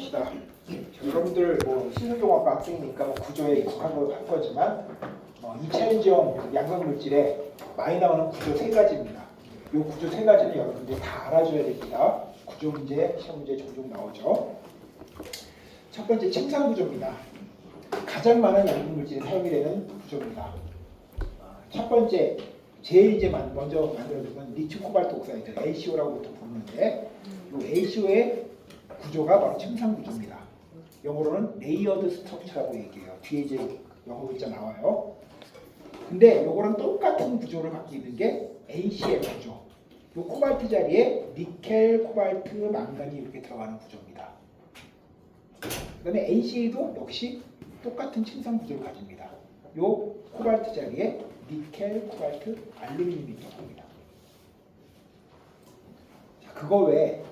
봅시다. 자, 여러분들 뭐 신성공학과 학생이니까 뭐 구조에 익숙한 거지만 2차 인지형 양성 물질에 많이 나오는 구조 세 가지입니다. 이 구조 세 가지는 여러분들이 다 알아줘야 됩니다. 구조 문제, 시험 문제 종종 나오죠. 첫 번째 침상 구조입니다. 가장 많은 양성 물질이 사용이 되는 구조입니다. 첫 번째 제일 이제 먼저 만들어진 건 리튬 코발트 옥사이드 LCO라고 보통 부르는데 이 LCO의 구조가 바로 침상 구조입니다. 영어로는 레이어드 스트럭처라고 얘기해요. 뒤에 이제 영어 글자 나와요. 근데 요거랑 똑같은 구조를 갖고 있는 게 NCl 구조. 요 코발트 자리에 니켈, 코발트, 망간이 이렇게 들어가는 구조입니다. 그다음에 NCl도 역시 똑같은 침상 구조를 가집니다. 요 코발트 자리에 니켈, 코발트, 알루미늄이 들어갑니다. 자, 그거 외에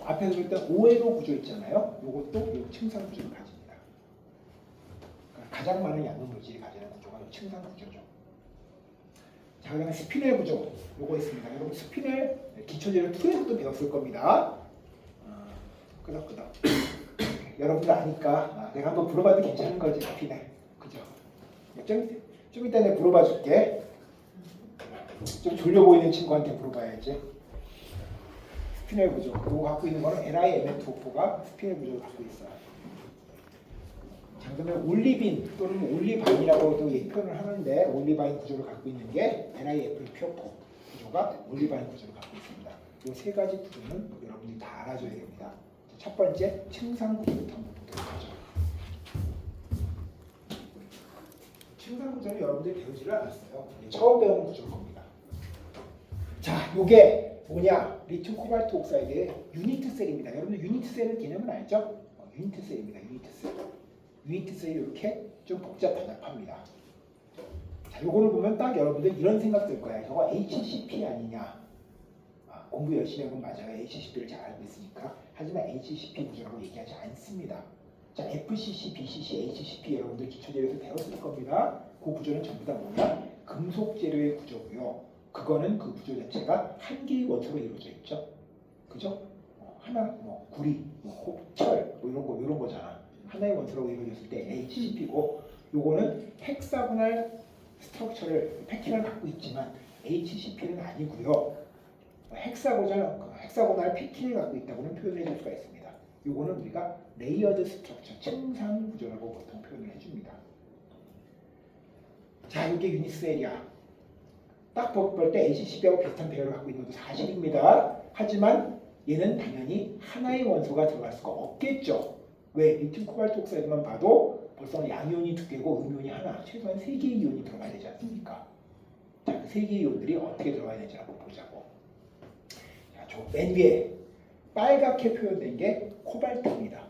앞에서 봤던 OLO 구조 있잖아요. 요것도 요 침상 구조를 가집니다. 그러니까 가장 많은 양분 물질이 가지는 구조가 요 침상 구조죠. 자, 그다음에 스피넬 구조 요거 있습니다. 여러분 스피넬 기초재료 2에서도 배웠을 겁니다. 끄덕끄덕. 여러분들 아니까 내가 한번 물어봐도 괜찮은 거지 스피넬. 그죠? 좀 이따 내가 물어봐 줄게. 좀 졸려 보이는 친구한테 물어봐야지. 스피넬 구조. 이거 갖고 있는 거는 NiMn2O4가 스피넬 구조를 갖고 있어요. 자, 그러면 올리빈 또는 올리바인이라고도 표현을 하는데 올리바인 구조를 갖고 있는 게 NiFePO4 구조가 올리바인 구조를 갖고 있습니다. 이 세 가지 구조는 여러분들이 다 알아줘야 됩니다. 첫 번째 침상 구조부터 한번 보도록 하죠. 침상 구조는 여러분들이 배우지를 않았어요. 처음 배우는 구조일 겁니다. 자, 요게 뭐냐? 리튬 코발트 옥사이드의 유니트 셀입니다. 여러분들 유니트 셀의 개념은 알죠? 유니트 셀입니다. 유니트 셀. 유니트 셀이 이렇게 좀 복잡합니다. 자, 요거를 보면 딱 여러분들 이런 생각 들 거야. 저거 HCP 아니냐? 공부 열심히 한 건 맞아요. HCP를 잘 알고 있으니까. 하지만 HCP 구조라고 얘기하지 않습니다. 자, FCC, BCC, HCP 여러분들 기초재료에서 배웠을 겁니다. 그 구조는 전부 다 뭐냐? 금속 재료의 구조고요. 그거는 그 구조 자체가 한 개의 원소로 이루어져 있죠. 그죠? 하나, 구리, 철, 이런 거잖아. 하나의 원소로 이루어졌을 때 HCP고, 요거는 헥사고날 스트럭처를 패킹을 갖고 있지만 HCP는 아니고요. 헥사고날 패킹을 갖고 있다고는 표현을 해줄 수가 있습니다. 요거는 우리가 레이어드 스트럭처, 침상 구조라고 보통 표현을 해줍니다. 자, 이게 유니셀이야. 딱 볼 때 HCP하고 비슷한 배열을 갖고 있는 것도 사실입니다. 하지만 얘는 당연히 하나의 원소가 들어갈 수가 없겠죠. 왜? 리튬 코발트 옥사이드만 봐도 벌써 양이온이 2개고 음이온이 하나, 최소한 3개의 이온이 들어가야 되지 않습니까? 자, 그 3개의 이온들이 어떻게 들어가야 되는지 한번 보자고. 자, 저 맨 위에 빨갛게 표현된 게 코발트입니다.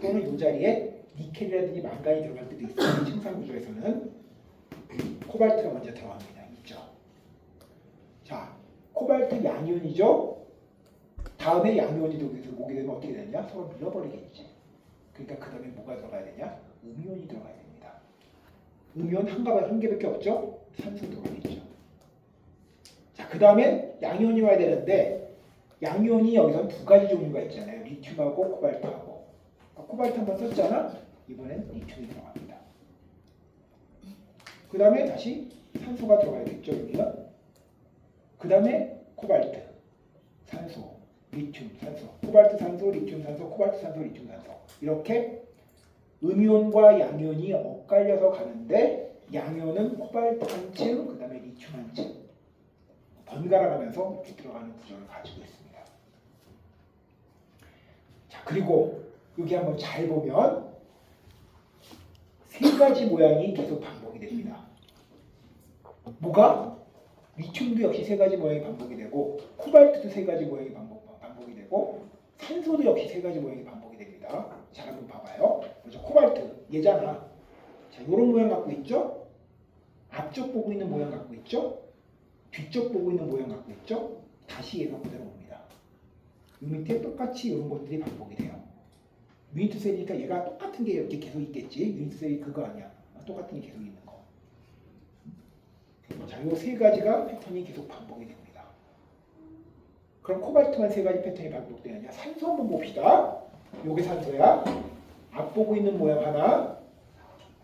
또는 이 자리에 니켈이라든지 망간이 들어갈 때도 있어요. 침상 구조에서는 코발트가 먼저 들어갑니다. 있죠. 자, 코발트 양이온이죠. 다음에 양이온이 오게 되면 어떻게 되냐? 서로 밀어버리겠지. 그러니까 그 다음에 뭐가 들어가야 되냐? 음이온이 들어가야 됩니다. 음이온 한 개밖에 없죠? 산소 들어가 있죠. 자, 그 다음에 양이온이 와야 되는데 양이온이 여기서 두 가지 종류가 있잖아요. 리튬하고 코발트하고. 코발트 한번 썼잖아. 이번엔 리튬이 들어갑니다. 그 다음에 다시 산소가 들어가야겠죠. 여기가. 그 다음에 코발트, 산소, 리튬, 산소, 코발트, 산소, 리튬, 산소, 코발트, 산소, 리튬, 산소. 이렇게 음이온과 양이온이 엇갈려서 가는데 양이온은 코발트 한 층, 그 다음에 리튬 한 층. 번갈아 가면서 이렇게 들어가는 구조를 가지고 있습니다. 자, 그리고 여기 한번 잘 보면 세 가지 모양이 계속 반복이 됩니다. 뭐가? 리튬도 역시 세 가지 모양이 반복이 되고 코발트도 세 가지 모양이 반복이 되고 산소도 역시 세 가지 모양이 반복이 됩니다. 잘 한번 봐봐요. 먼저 코발트 얘잖아. 자, 이런 모양 갖고 있죠? 앞쪽 보고 있는 모양 갖고 있죠? 뒤쪽 보고 있는 모양 갖고 있죠? 다시 얘가 그대로 옵니다. 이 밑에 똑같이 이런 것들이 반복이 돼요. 유니트 셀이니까 얘가 똑같은 게 이렇게 계속 있겠지. 유니트 셀이 그거 아니야. 똑같은 게 계속 있는 거. 자, 이 세 가지가 패턴이 계속 반복이 됩니다. 그럼 코발트만 세 가지 패턴이 반복되느냐? 산소 한번 봅시다. 요게 산소야. 앞보고 있는 모양 하나,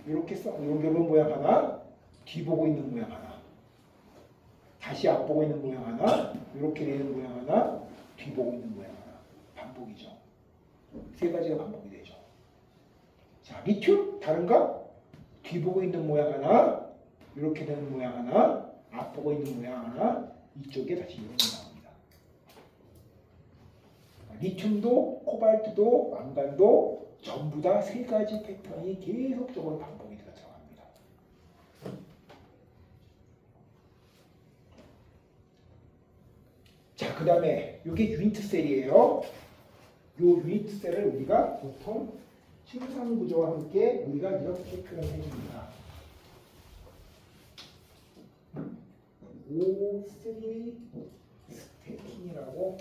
이렇게 써, 요런 모양 하나, 뒤보고 있는 모양 하나. 다시 앞보고 있는 모양 하나, 이렇게 되는 모양 하나, 뒤보고 있는 모양 하나. 반복이죠. 세 가지가 반복이 되죠. 자, 리튬 다른가? 뒤보고 있는 모양 하나, 이렇게 되는 모양 하나, 앞보고 있는 모양 하나, 이쪽에 다시 이렇게 나옵니다. 리튬도 코발트도 망간도 전부 다 세 가지 패턴이 계속적으로 반복이 되어 들어갑니다. 자, 그 다음에 이게 유니트셀이에요. 요 유니트셀을 우리가 보통 침상구조와 함께 우리가 이렇게 표현해 줍니다. O3 스태킹이라고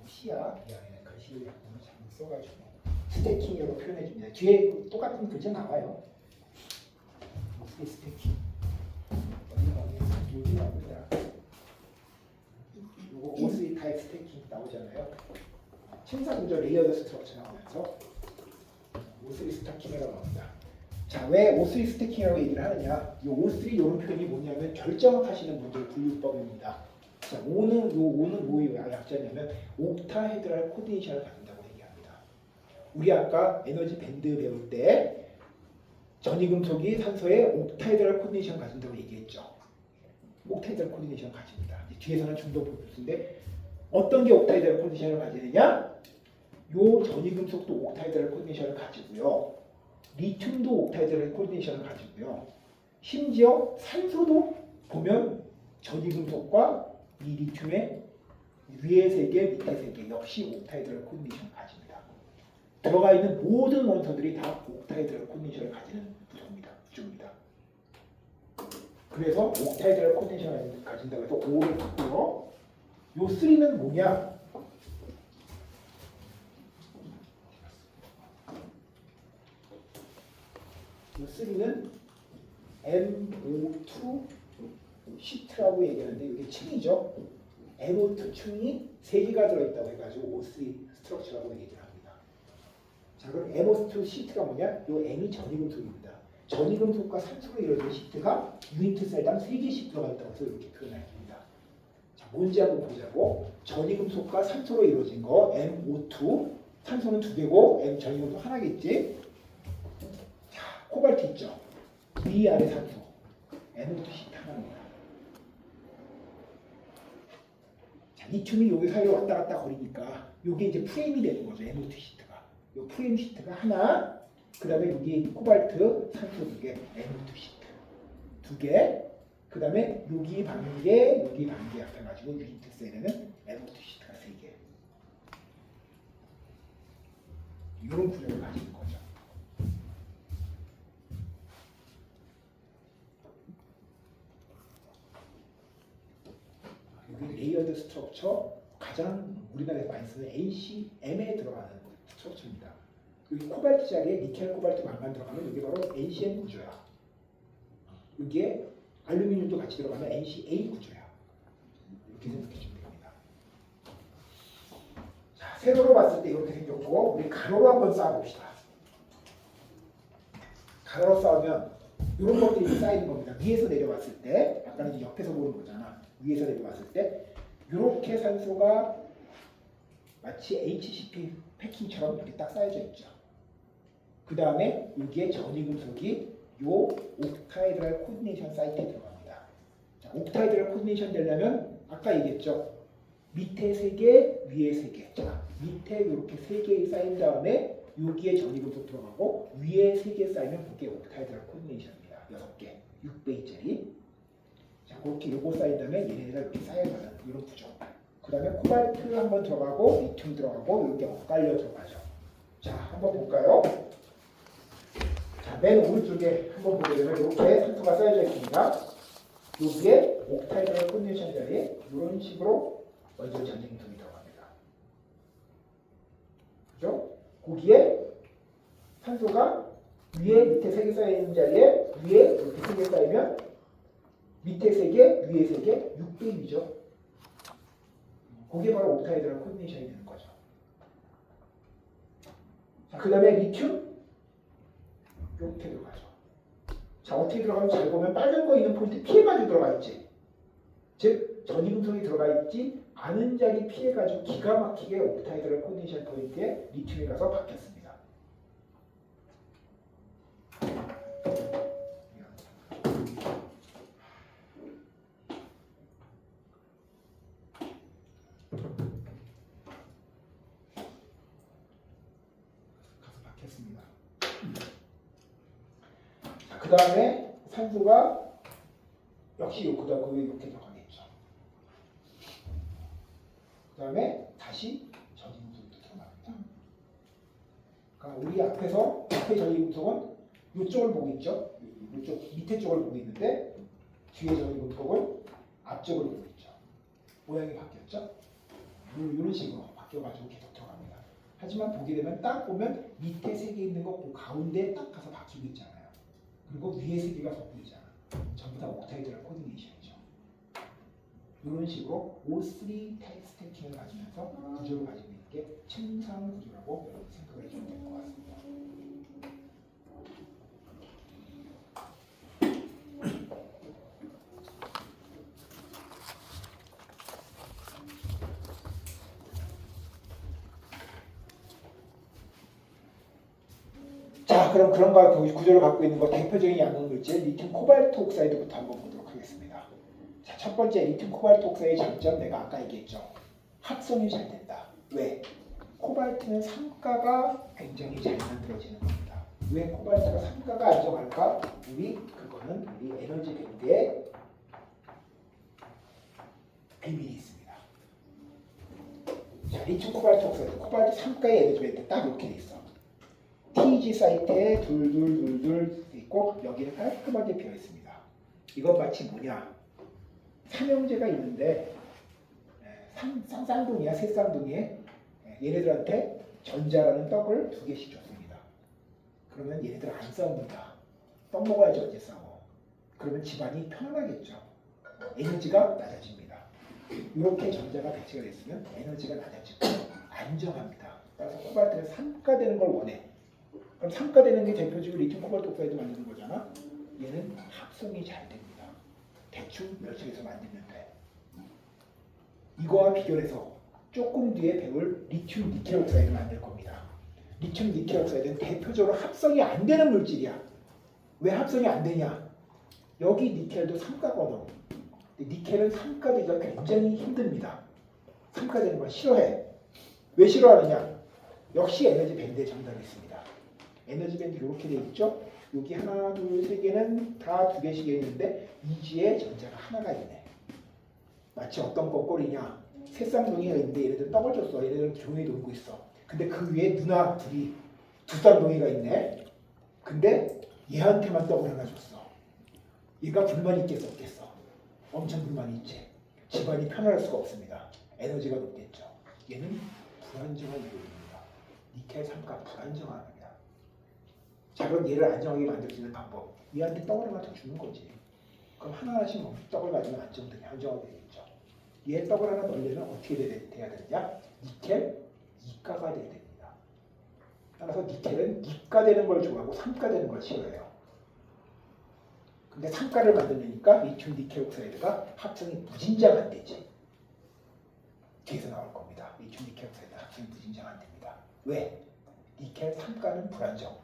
시야 미안해 글씨를 약간 잘못 써가지고 스태킹이라고 표현해 줍니다. 뒤에 똑같은 글자 나와요. O3 스태킹 여기 나옵니다. 요거 O3 타입 스태킹 나오잖아요. 침상구조 레이어드 스트럭처 나오면서 O3 스태킹이라고 합니다. 자, 왜 O3 스태킹이라고 얘기를 하느냐? 이 O3 이런 표현이 뭐냐면 결정하시는 분들 분류법입니다. 자, O는 뭐의 약자냐면 옥타헤드랄 코디네이션을 갖는다고 얘기합니다. 우리 아까 에너지 밴드 배울 때 전이금속이 산소에 옥타헤드랄 코디네이션을 가진다고 얘기했죠. 옥타헤드랄 코디네이션을 가집니다. 뒤에서는 좀 더 볼 수 있는데 어떤 게 옥타헤드랄 코디네이션을 가지느냐? 요 전이금속도 옥타헤드랄 코디네이션을 가지고요. 리튬도 옥타헤드랄 코디네이션을 가지고요. 심지어 산소도 보면 전이금속과 이 리튬의 위에 세 개, 밑에 세 개 역시 옥타헤드랄 코디네이션을 가집니다. 들어가 있는 모든 원소들이 다 옥타헤드랄 코디네이션을 가지는 구조입니다. 그래서 옥타헤드랄 코디네이션을 가진다고 해서 O를 갖고요. 요 3는 뭐냐? 이 3는 NO2 시트라고 얘기하는데 이게 층이죠. NO2 층이 3개가 들어있다고 해가지고 O3 스트럭처라고 얘기를 합니다. 자, 그럼 NO2 시트가 뭐냐? 이 N이 전이금속입니다. 전이금속과 산소로 이루어진 시트가 유니트 셀당 3개씩 들어가 있다고 해서 이렇게 표현합니다. 자, 뭔지 한번 보자고. 전이금속과 산소로 이루어진 거 NO2, 산소는 2개고 전이금속 하나겠지. 코발트 있죠. 위 아래 산소 NO2 시트 하나입니다. 자, 리튬이 여기 사이로 왔다 갔다 거리니까 이게 이제 프레임이 되는 거죠. NO2 시트가. 이 프레임 시트가 하나, 그 다음에 여기 코발트 산소 2개, NO2 시트 2개, 그 다음에 여기 반개, 여기 반개 합해가지고 유니트 셀에는 NO2 시트가 3개. 이런 구조를 가지는 거죠. 레이어드 스트럭처 가장 우리나라에서 많이 쓰는 NCM에 들어가는 스트럭처입니다. 여기 코발트 자리에 니켈, 코발트, 망간 들어가면 이게 바로 NCM 구조야. 여기에 알루미늄도 같이 들어가면 NCA 구조야. 이렇게 생각해주면 됩니다. 자, 세로로 봤을 때 이렇게 생겼고 우리 가로로 한번 쌓아봅시다. 가로로 쌓으면 이런 것들이 쌓이는 겁니다. 위에서 내려왔을 때 아까는 이제 옆에서 보는 거잖아. 위에서 내려왔을 때 이렇게 산소가 마치 HCP 패킹처럼 이렇게 딱 쌓여져 있죠. 그 다음에 여기에 전이금속이 요 옥타헤드랄 코디네이션 사이트에 들어갑니다. 자, 옥타헤드랄 코디네이션 되려면 아까 얘기했죠. 밑에 3개, 위에 3개. 자, 밑에 이렇게 3개 쌓인 다음에 여기에 전이금속 들어가고 위에 3개 쌓이면 그게 옥타헤드랄 코디네이션입니다. 6개, 6배짜리. 자, 그렇게 요거 쌓인 다음에 얘네가 이렇게 쌓여가는 이런 구조. 그 다음에 코발트 한번 들어가고 리튬 들어가고 이렇게 엇갈려 들어가죠. 자, 한번 볼까요? 자, 맨 오른쪽에 한번 보게 되면 이렇게 산소가 쌓여져 있습니다. 여기에 옥타헤드랄 코디네이션 자리에 이런 식으로 원소 전이금속이 들어갑니다. 그죠? 거기에 산소가 위에 밑에 3개 쌓여있는 자리에 위에 이렇게 3개 쌓이면 밑에 3개, 위에 3개, 6배입이죠. 그게 바로 옥타헤드랄 코디네이션이 되는 거죠. 자, 그 다음에 리튬 이렇게 들어가죠. 자, 어떻게 들어가면 잘 보면 빨간 거 있는 포인트 피해가지고 들어가 있지. 즉 전이금속이 들어가 있지 않은 자리 피해가지고 기가 막히게 옥타이드럴 컨디션 포인트에 리튬이 가서 박혔습니다. 가서 박혔습니다. 자, 그 다음에 산소가 역시 요크다 거기 이렇게 들어가겠죠. 그 다음에 다시 전이금속이 들어갑니다. 그러니까 우리 앞에 전이금속은 이쪽을 보고 있죠. 이쪽 밑에 쪽을 보고 있는데 뒤에 전이금속은 앞쪽을 보고 있죠. 모양이 바뀌었죠. 이런 식으로 바뀌어가지고 계속 들어갑니다. 하지만 보게 되면 딱 보면 밑에 세 개 있는 거 그 가운데 딱 가서 박히고 있잖아요. 그리고 위에 세 개가 더 보이잖아. 전부 다 옥타이드럴 코디네이션이죠. 이런 식으로 O3 스태킹을 가지면서 구조를 가지고 있는 게 층상 구조라고 여러분 생각을 해주면 될 것 같습니다. 자, 그럼 그런 구조를 갖고 있는 거 대표적인 양극물질 리튬 코발트 옥사이드부터 한번 보도록 하겠습니다. 자, 첫 번째 리튬 코발트 옥사이드의 장점 내가 아까 얘기했죠. 합성이 잘 된다. 왜? 코발트는 삼가가 굉장히 잘 만들어지는 겁니다. 왜 코발트가 삼가가 안정할까? 그거는 우리 에너지 밴드에 비밀이 있습니다. 자, 리튬 코발트 옥사이드, 코발트 삼가의 에너지 밴드 딱 이렇게 돼 있어. TEG 사이트에 둘 있고 여기는 깔끔하게 비어 있습니다. 이건 마치 뭐냐? 삼형제가 있는데 쌍둥이야, 세 쌍둥이에 얘네들한테 전자라는 떡을 2개씩 줬습니다. 그러면 얘네들 안 싸웁니다. 떡 먹어야지 언제 싸워. 그러면 집안이 편안하겠죠. 에너지가 낮아집니다. 이렇게 전자가 배치가 됐으면 에너지가 낮아지고 안정합니다. 따라서 코발트는 삼가되는 걸 원해. 그럼 삼가되는 게 대표적으로 리튬 코발트 옥사이드 만드는 거잖아. 얘는 합성이 잘 됩니다. 대충 며칠에서 만들면 돼. 이거와 비교해서 조금 뒤에 배울 리튬 니켈 옥사이드 만들 겁니다. 리튬 니켈 옥사이드는 대표적으로 합성이 안 되는 물질이야. 왜 합성이 안 되냐? 여기 니켈도 삼가거든. 니켈은 삼가되기가 굉장히 힘듭니다. 삼가되는 걸 싫어해. 왜 싫어하느냐? 역시 에너지 밴드에 정답이 있습니다. 에너지 밴드 이렇게 돼 있죠? 여기 하나, 둘, 세 개는 다 2개씩 있는데 이지에 전자가 하나가 있네. 마치 어떤 거꼴이냐? 세 쌍둥이가 있는데 얘네들 떡을 줬어. 얘네들은 조용히 놀고 있어. 근데 그 위에 누나 둘이 2쌍둥이가 있네. 근데 얘한테만 떡을 하나 줬어. 얘가 불만이 있겠어 없겠어? 엄청 불만이 있지. 집안이 편안할 수가 없습니다. 에너지가 높겠죠. 얘는 불안정한 이론입니다. 니켈 삼가 불안정한 겁니다. 자, 그럼 얘를 안정하게 만들 수 있는 방법. 얘한테 떡을 하나 더 주는 거지. 그럼 하나씩 떡을 가지면 안정하게 되겠죠. 얘 떡을 하나 넣으려면 어떻게 돼야 되느냐? 니켈 2가가 돼야 됩니다. 따라서 니켈은 2가 되는 걸 좋아하고 3가 되는 걸 싫어해요. 근데 3가를 만들려니까 리튬 니켈 옥사이드가 합성이 무진장 안 되지. 뒤에서 나올 겁니다. 리튬 니켈 옥사이드 합성이 무진장 안 됩니다. 왜? 니켈 3가는 불안정.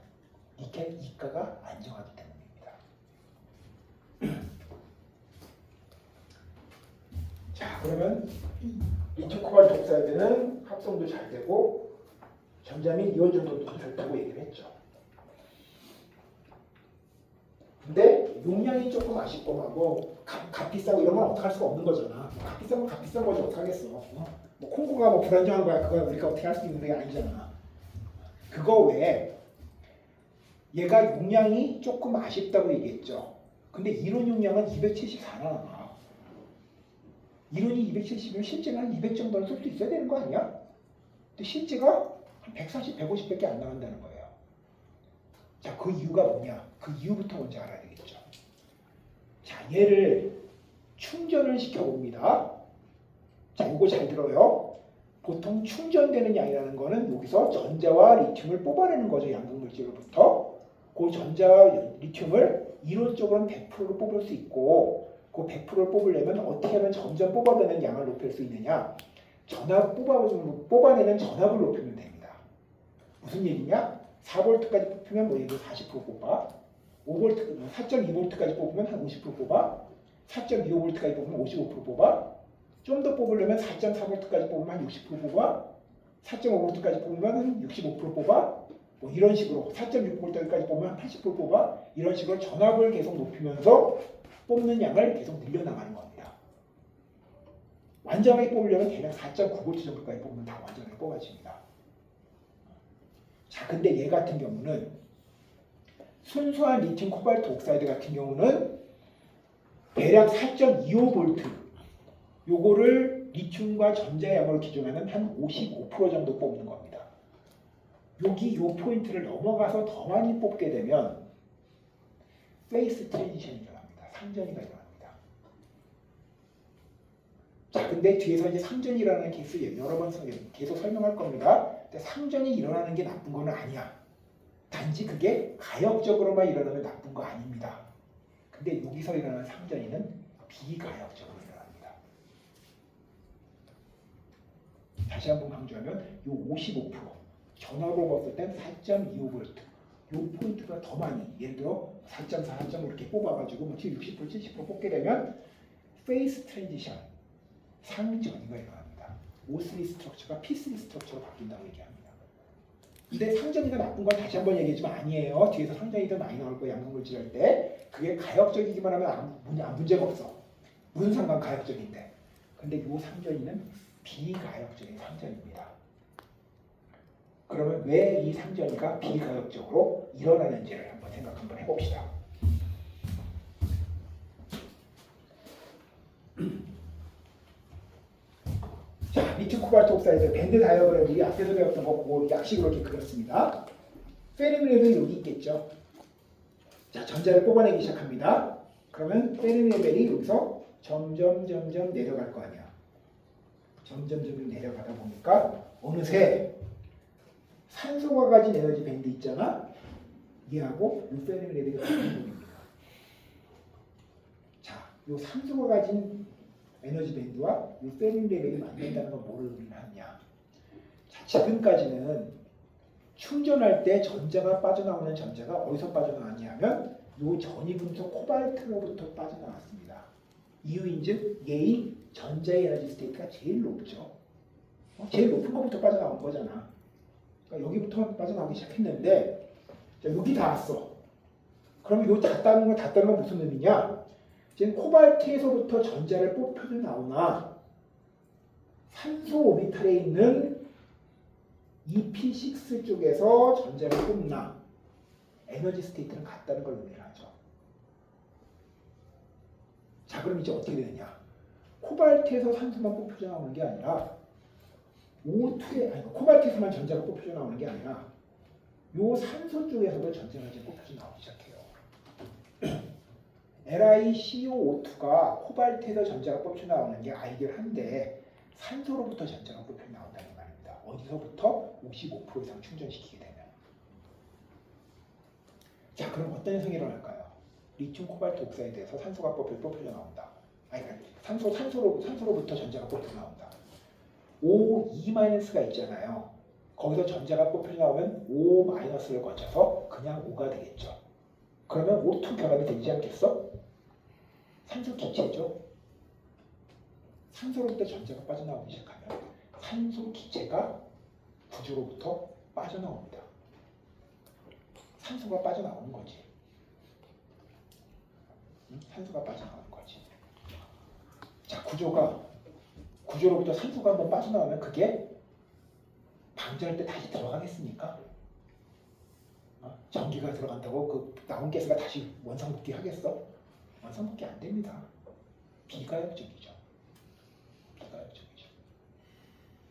니켈 2가가 안정하기 때문입니다. 자, 그러면 리튬 코발트 옥사이드는 합성도 잘 되고 전자 및 이온 전도도 좋다고 얘기를 했죠. 근데 용량이 조금 아쉽고 하고 값 비싸고 이런 건 어떻게 할 수가 없는 거잖아. 값 비싼 건 값 비싼 거지 어떻게 하겠어. 뭐 콩고가 뭐 불안정한 거야. 그거 우리가 어떻게 할 수 있는 게 아니잖아. 그거 외에 얘가 용량이 조금 아쉽다고 얘기했죠. 근데 이론 용량은 274 나와. 이론이 270이면 실제는 한 200 정도는 쓸 수 있어야 되는 거 아니야? 근데 실제가 한 140, 150밖에 안 나간다는 거예요. 자, 그 이유가 뭐냐? 그 이유부터 먼저 알아야 되겠죠. 자, 얘를 충전을 시켜봅니다. 자, 이거 잘 들어요. 보통 충전되는 양이라는 거는 여기서 전자와 리튬을 뽑아내는 거죠. 양극물질로부터. 그 전자와 리튬을 이론적으로는 100%로 뽑을 수 있고 그 100%를 뽑으려면 어떻게 하면 점점 뽑아내는 양을 높일 수 있느냐? 뽑아내는 전압을 높이면 됩니다. 무슨 얘기냐? 4V까지 뽑히면 뭐 예를 들어 40% 뽑아. 5V, 4.2V까지 뽑으면 한 50% 뽑아. 4.25V까지 뽑으면 55% 뽑아. 좀 더 뽑으려면 4.4V까지 뽑으면 한 60% 뽑아. 4.5V까지 뽑으면 한 65% 뽑아. 뭐 이런 식으로 4.6V까지 뽑으면 한 80% 뽑아. 이런 식으로 전압을 계속 높이면서 뽑는 양을 계속 늘려나가는 겁니다. 완전하게 뽑으려면 대략 4.9V 정도까지 뽑으면 다 완전하게 뽑아집니다. 자, 근데 얘 같은 경우는 순수한 리튬 코발트 옥사이드 같은 경우는 대략 4.25V 요거를 리튬과 전자양으로 기준하는 한 55% 정도 뽑는 겁니다. 여기 요 포인트를 넘어가서 더 많이 뽑게 되면 페이스 트랜지션이 일어납니다. 상전이가 일어납니다. 자, 근데 뒤에서 이제 상전이라는 케이스 여러 번 계속 설명할 겁니다. 근데 상전이 일어나는 게 나쁜 건 아니야. 단지 그게 가역적으로만 일어나면 나쁜 거 아닙니다. 근데 여기서 일어나는 상전이는 비가역적으로 일어납니다. 다시 한번 강조하면 요 55% 전압으로 봤을 땐 4.25V 요 포인트가 더 많이 예를 들어 4.4, 4.5 이렇게 뽑아가지고 뭐 60%, 70% 뽑게 되면 페이스 트랜지션 상전이가 일어납니다. O3 스트럭처가 P3 스트럭처로 바뀐다고 얘기합니다. 근데 상전이가 나쁜 건 다시 한번 얘기했지만 아니에요. 뒤에서 상전이 더 많이 나올 거예요. 양극물질 할 때. 그게 가역적이기만 하면 문제가 없어. 무슨 상관 가역적인데. 근데 이 상전이는 비가역적인 상전입니다. 그러면 왜 이 상전이가 비가역적으로 일어나는지를 한번 생각 한번 해봅시다. 자, 리튬 코발트 옥사이드 밴드 다이어그램 우리 앞에서 배웠던 거 그거 약식으로 이렇게 그렸습니다. 페르미레벨이 여기 있겠죠. 자, 전자를 뽑아내기 시작합니다. 그러면 페르미레벨이 여기서 점점 내려갈 거 아니야. 점점 내려가다 보니까 어느새 산소가 가진 에너지 밴드 있잖아. 얘하고 이 페르미레벨이 같은 겁니다. 자, 이 산소가 가진 에너지 밴드와 이 페르미레벨이 만든다는 건 뭐를 의미하냐? 자, 지금까지는 충전할 때 전자가 빠져나오는 전자가 어디서 빠져나왔냐면 이 전이분소 코발트로부터 빠져나왔습니다. 이유인즉 얘의 전자의 에너지 스테이트가 제일 높죠. 제일 높은 것부터 빠져나온 거잖아. 그러니까 여기부터 빠져나오기 시작했는데 자, 여기 닿았어. 그럼 요 닿다는 건 무슨 의미냐? 지금 코발트에서부터 전자를 뽑혀서 나오나 산소 오비탈에 있는 EP6 쪽에서 전자를 뽑나 에너지 스테이트는 같다는 걸 의미를 하죠. 자, 그럼 이제 어떻게 되느냐? 코발트에서 산소만 뽑혀져 나오는 게 아니라 코발트에서만 전자가 뽑혀져 나오는 게 아니라 요 산소 쪽에서도 전자가 이제 뽑혀져 나오기 시작해요. LiCO2가 코발트에서 전자가 뽑혀 나오는 게 아이디얼한데 산소로부터 전자가 뽑혀 나온다는 말입니다. 어디서부터? 55% 이상 충전시키게 되면. 자, 그럼 어떤 현상이 일어날까요? 리튬 코발트 옥사이드에서 산소가 뽑혀져 나온다. 산소로부터 전자가 뽑혀 나온다. O2-가 있잖아요. 거기서 전자가 뽑혀 나오면 O-를 거쳐서 그냥 O가 되겠죠. 그러면 O2 결합이 되지 않겠어? 산소 기체죠. 산소로부터 전자가 빠져나오기 시작하면 산소 기체가 구조로부터 빠져나옵니다. 산소가 빠져나오는 거지. 산소가 빠져나오는 거지. 자, 구조로부터 산소가 한번 빠져나오면 그게 방전할 때 다시 들어가겠습니까? 전기가 들어간다고 그 나온 가스가 다시 원상복귀 하겠어? 원상복귀 안 됩니다. 비가역적이죠.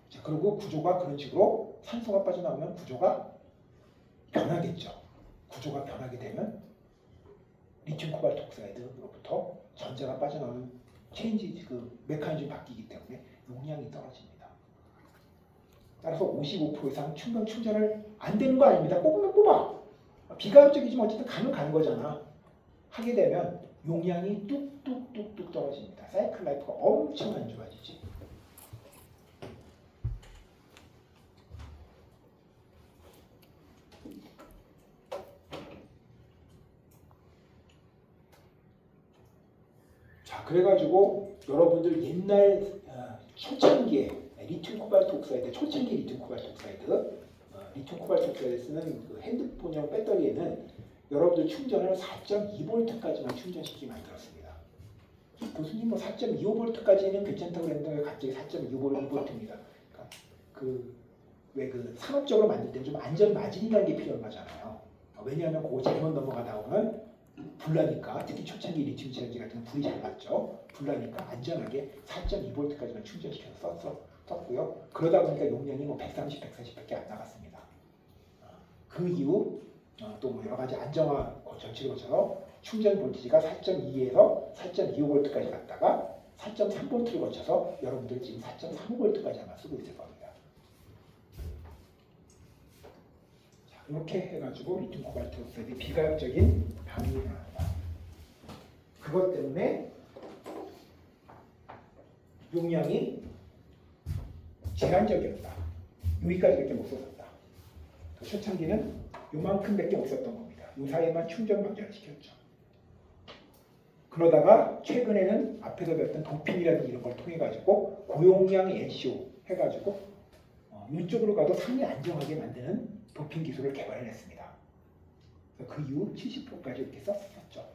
자, 그리고 구조가 그런 식으로 산소가 빠져나오면 구조가 변하겠죠. 구조가 변하게 되면 리튬 코발트 옥사이드로부터 전자가 빠져나오는 체인지 그 메커니즘이 바뀌기 때문에 용량이 떨어집니다. 따라서 55% 이상 충전을 안 되는 거 아닙니다. 뽑으면 뽑아. 비가역적이지만 어쨌든 가는 거잖아. 하게 되면 용량이 뚝뚝뚝뚝 떨어집니다. 사이클 라이프가 엄청 안 좋아지지. 자, 그래가지고 여러분들 옛날 초창기에 리튬 코발트 옥사이드, 초창기 리튬 코발트 옥사이드, 리튬 코발트 옥사이드 쓰는 그 핸드폰용 배터리에는 여러분들 충전을 4.2V까지만 충전시키게 만들었습니다. 교수님 뭐 4.25V까지는 괜찮다고 그랬는데 왜 갑자기 4.25V입니다. 그러니까 그 산업적으로 만들 때는 좀 안전 마진이라는 게 필요한 거잖아요. 왜냐하면 그거 잘못 넘어가다 보면 불나니까, 특히 초창기 리튬 전지 같은 건 불이 잘 났죠. 불나니까 안전하게 4.2V까지만 충전시켜서 썼고요. 그러다 보니까 용량이 뭐 130, 140밖에 안 나갔습니다. 그 이후 또 뭐 여러 가지 안정화 정책을 거쳐서 충전 볼티지가 4.2에서 4.25V까지 갔다가 4.3V를 거쳐서 여러분들 지금 4.35V까지 아마 쓰고 있을 겁니다. 자, 이렇게 해가지고 리튬 코발트 옥사이드 비가역적인 반응이 일어난다. 그것 때문에 용량이 제한적이었다. 여기까지밖에 못 썼었다. 초창기는 요만큼밖에 못 썼던 겁니다. 요 사이에만 충전 방전을 시켰죠. 그러다가 최근에는 앞에서 배웠던 도핑이라는 이런 걸 통해 가지고 고용량 NCO 해가지고 이쪽으로 가도 상위 안정하게 만드는 도핑 기술을 개발해냈습니다. 그 이후 70%까지 이렇게 썼었죠.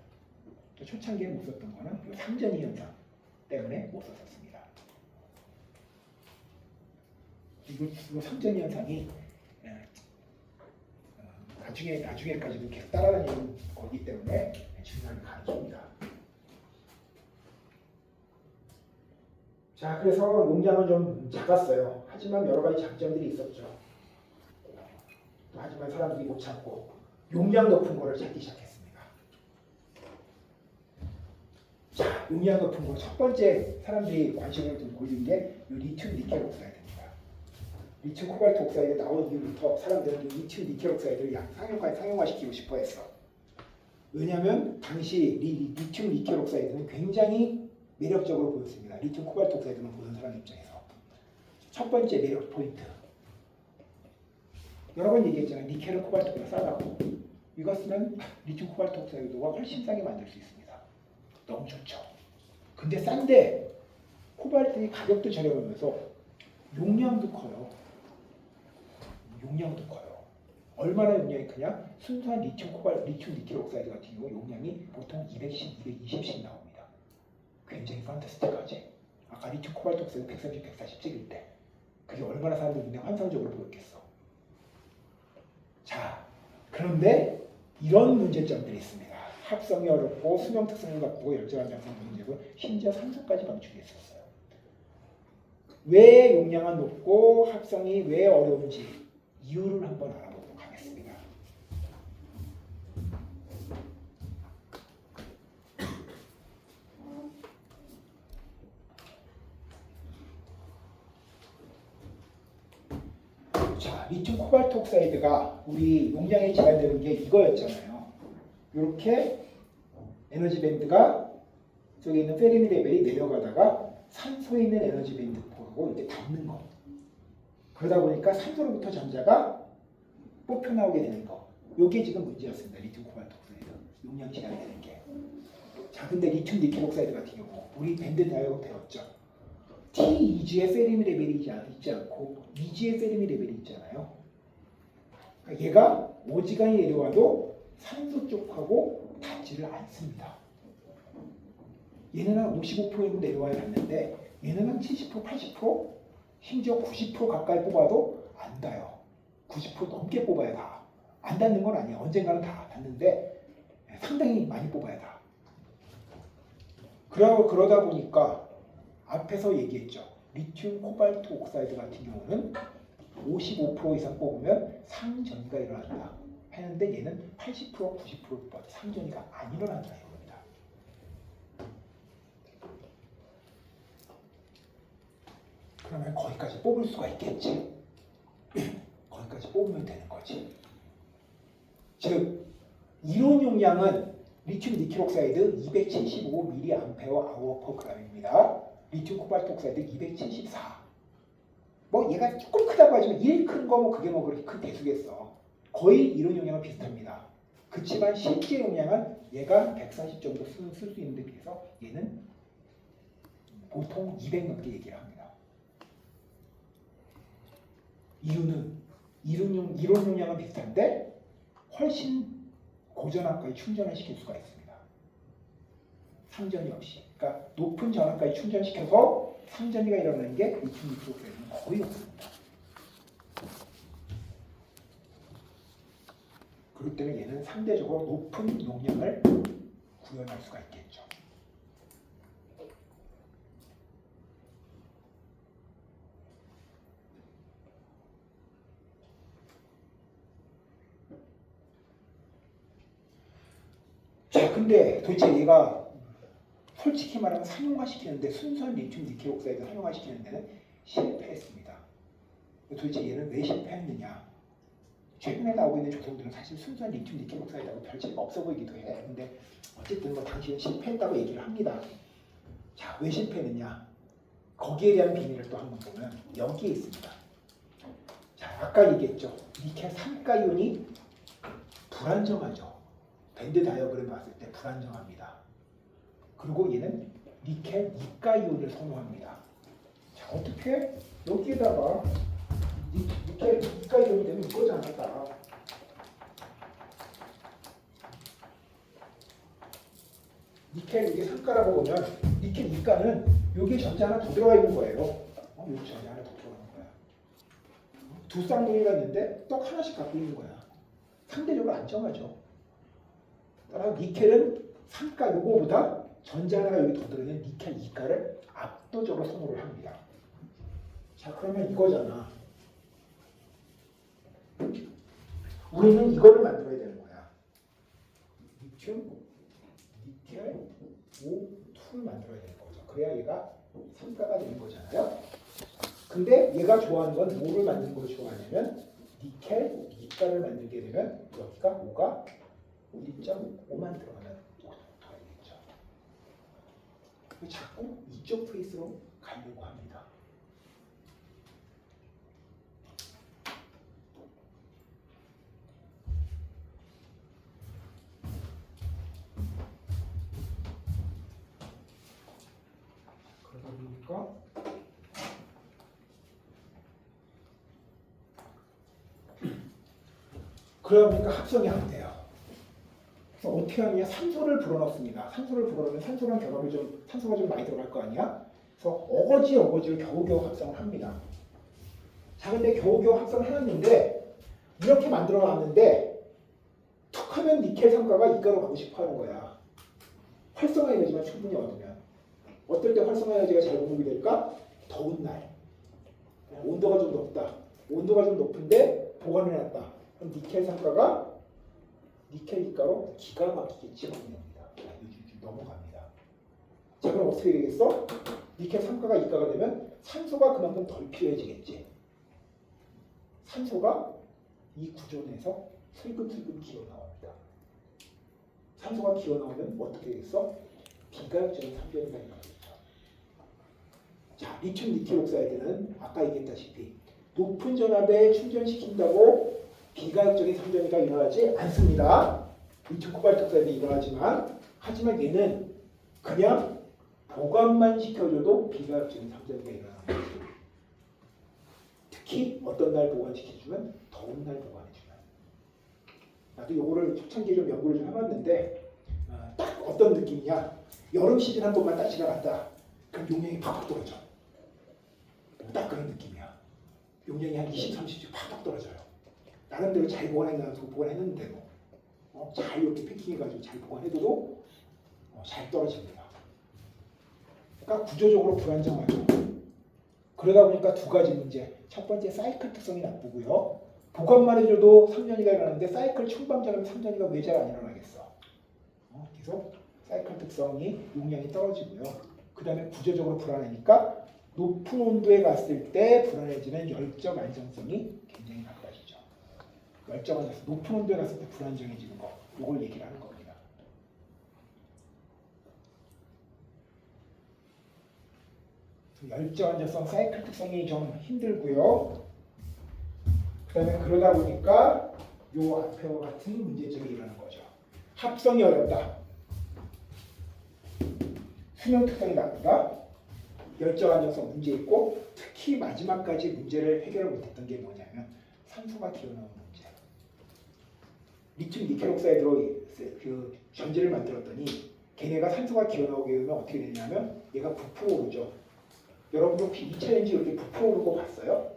또 초창기에 못 썼던 거는 이 상전이 현상 때문에 못 썼었습니다. 이 상전이 현상이 나중에까지도 계속 따라다니는 거기 때문에 중요한 가능성입니다. 자, 그래서 용량은 좀 작았어요. 하지만 여러 가지 장점들이 있었죠. 하지만 사람들이 못 참고 용량 높은 거를 찾기 시작했습니다. 자, 용량 높은 거 첫 번째 사람들이 관심을 좀 보이는 게 리튬 니켈 옥사이드입니다. 리튬 코발트 옥사이드 나온 이후부터 사람들은 리튬 니켈 옥사이드를 상용화시키고 싶어 했어. 왜냐하면 당시 리튬 니켈 옥사이드는 굉장히 매력적으로 보였습니다. 리튬 코발트 옥사이드만 보는 사람 입장에서. 첫 번째 매력 포인트. 여러 번 얘기했잖아요. 니켈은 코발트보다 싸다고. 이거 쓰면 리튬 코발트 옥사이드가 훨씬 싸게 만들 수 있습니다. 너무 좋죠. 근데 싼데 코발트의 가격도 저렴하면서 용량도 커요. 용량도 커요. 얼마나 용량이 크냐? 순수한 리튬 니켈 옥사이드 같은 경우 용량이 보통 210, 220씩 나옵니다. 굉장히 판타스틱하지. 아까 리튬 코발트 옥사이드 130, 140 찍을 때 그게 얼마나 사람들 눈에 환상적으로 보였겠어. 자, 그런데 이런 문제점들이 있습니다. 합성이 어렵고 수명 특성을 갖고 열정한 장성 문제고 심지어 산소까지 방출했었어요. 왜 용량은 높고 합성이 왜 어려운지 이유를 한번 알아보도록 하겠습니다. 자, 리튬 코발트 옥사이드가 우리 용량이 제한되는 게 이거였잖아요. 이렇게 에너지 밴드가 저기 있는 페르미 레벨이 내려가다가 산소에 있는 에너지 밴드 보고 이렇게 닿는 거. 그러다 보니까 산소로부터 전자가 뽑혀 나오게 되는 거. 이게 지금 문제였습니다. 리튬 코발트 옥사이드 용량 제한이 되는 게. 자, 근데 리튬 니켈 옥사이드 같은 경우 우리 밴드 다이어그램 배웠죠. T2G의 페르미 레벨이 있지 않고 2G의 페르미 레벨이 있잖아요. 그러니까 얘가 오지간히 내려와도 산소 쪽하고 닿지를 않습니다. 얘는 한 55% 내려와야 닿는데 얘는 한 70%, 80%, 심지어 90% 가까이 뽑아도 안 닿아요. 90% 넘게 뽑아야 닿아. 안 닿는 건 아니야. 언젠가는 다 닿는데 상당히 많이 뽑아야 닿아. 그러다 보니까 앞에서 얘기했죠. 리튬 코발트 옥사이드 같은 경우는 55% 이상 뽑으면 상전이가 일어난다 했는데 얘는 80%, 90% 뽑아도 상전이가 안 일어난다 이겁니다. 그러면 거기까지 뽑을 수가 있겠지. 거기까지 뽑으면 되는 거지. 즉 이론 용량은 리튬 니켈 옥사이드 275mAh/g입니다. 리튬 코발트 옥사이드 274. 뭐 얘가 조금 크다고 하지만 1 큰 거 뭐 그게 뭐 그렇게 큰 대수겠어. 거의 이론 용량은 비슷합니다. 그렇지만 실제 용량은 얘가 140 정도 쓸 수 있는 데 비해서 얘는 보통 200 넘게 얘기를 합니다. 이유는 이론 용량은 비슷한데 훨씬 고전압까지 충전을 시킬 수가 있습니다. 상전이 없이. 그러니까 높은 전압까지 충전시켜서 상전이가 일어나는 게 리튬 니켈 옥사이드는 거의 없습니다. 그렇기 때문에 얘는 상대적으로 높은 용량을 구현할 수가 있겠죠. 자, 근데 도대체 얘가 솔직히 말하면 상용화시키는데 순수한 리튬 니켈 옥사이드 상용화시키는 데는 실패했습니다. 도대체 얘는 왜 실패했느냐? 최근에 나오고 있는 조성들은 사실 순수한 리튬 니켈 옥사이드하고 별 차이가 없어 보이기도 해. 근데 어쨌든 뭐 당신은 실패했다고 얘기를 합니다. 자, 왜 실패했느냐? 거기에 대한 비밀을 또 한번 보면 여기에 있습니다. 자, 아까 얘기했죠. 니켈 3가이온이 불안정하죠. 밴드 다이어그램 봤을 때 불안정합니다. 그리고 얘는 니켈 2가이온을 선호합니다. 자, 어떻게 여기에다가 니켈 2가이온이 되면 이거지 않을까? 니켈 이게 3가라고 보면 니켈 2가는 여기에 전자 하나 더 들어가 있는 거예요. 여기 전자 하나 더 들어가 있는 거야. 두 쌍둥이가 있는데 떡 하나씩 갖고 있는 거야. 상대적으로 안정하죠. 따라서 니켈은 3가 요거보다 전자 하나가 여기 더 들어있는 니켈 2가를 압도적으로 선호를 합니다. 자, 그러면 이거잖아. 우리는 이거를 만들어야 되는 거야. 리튬, 니켈, O2를 만들어야 되는 거죠. 그래야 얘가 3가가 되는 거잖아요. 근데 얘가 좋아하는 건 뭐를 만드는 걸 좋아하냐면 니켈 2가를 만들게 되면 여기가 5가 1.5만 들어가는 오토가 되겠죠. 자꾸 이쪽 페이스로 가려고 합니다. 그러다 보니까 합성이 안 돼요. 그래서 어떻게 하느냐? 산소를 불어넣습니다. 산소를 불어넣으면 산소랑 산소가 좀 많이 들어갈 거 아니야? 그래서 어거지를 겨우겨우 합성을 합니다. 자, 근데 겨우겨우 합성을 해놨는데 이렇게 만들어 놨는데 툭 하면 니켈 3가가 이가로 가고 싶어 하는 거야. 활성화 에너지만 충분히 얻으면. 어떨 때 활성화 에너지가 잘 공급이 될까? 더운 날. 온도가 좀 높다. 온도가 좀 높은데 보관해놨다. 그럼 니켈 3가가 니켈 2가로 기가 막히게 집어넣습니다. 넘어갑니다. 자, 그럼 어떻게 되겠어? 니켈 3가가 2가가 되면 산소가 그만큼 덜 필요해지겠지. 산소가 이 구조 내에서 슬금슬금 기어 나옵니다. 산소가 기어 나오면 어떻게 되겠어? 비가역적인 상변이 일어나겠죠. 자, 리튬 니켈 옥사이드는 아까 얘기했다시피 높은 전압에 충전시킨다고 비가역적인 상전이가 일어나지 않습니다. 리튬 코발트 옥사이드 하지만 얘는 그냥 보관만 시켜줘도 비가역적인 상전이가 일어납니다. 특히 어떤 날 보관시켜주면 더운 날 보관해주면. 나도 요거를 초창기에 좀 연구를 좀 해봤는데 딱 어떤 느낌이냐? 여름 시즌 한 번만 딱 지나갔다. 그럼 용량이 팍팍 떨어져. 딱 그런 느낌이야. 용량이 한 20, 30씩 팍팍 떨어져요. 나름대로 잘 보관했는데도 잘 이렇게 패킹해가지고 잘 보관해도 잘 떨어집니다. 그러니까 구조적으로 불안정하죠. 그러다 보니까 두 가지 문제. 첫 번째 사이클 특성이 나쁘고요. 보관만 해줘도 상전이가 일어나는데 사이클 충방전하면 상전이가 왜 잘 안 일어나겠어? 계속 사이클 특성이 용량이 떨어지고요. 그 다음에 구조적으로 불안하니까 높은 온도에 갔을 때 불안해지는 열적 안정성이 굉장히 열정을 해서 높은 온도에 갔을 때 불안정해지는 거, 이걸 얘기를 하는 겁니다. 열정 안정성 사이클 특성이 좀 힘들고요. 그다음에 그러다 보니까 요 앞에와 같은 문제점이 일어나는 거죠. 합성이 어렵다. 수명 특성이 나쁘다. 열정 안정성 문제 있고, 특히 마지막까지 문제를 해결을 못했던 게 뭐냐면 산소가 튀어나오는 문제. 리튬 니켈 옥사이드로 그 전지를 만들었더니 걔네가 산소가 튀어나오게 되면 어떻게 되냐면 얘가 부풀어 오르죠. 여러분들 혹시 2차 전지 이렇게 부풀어 오르는 거 봤어요?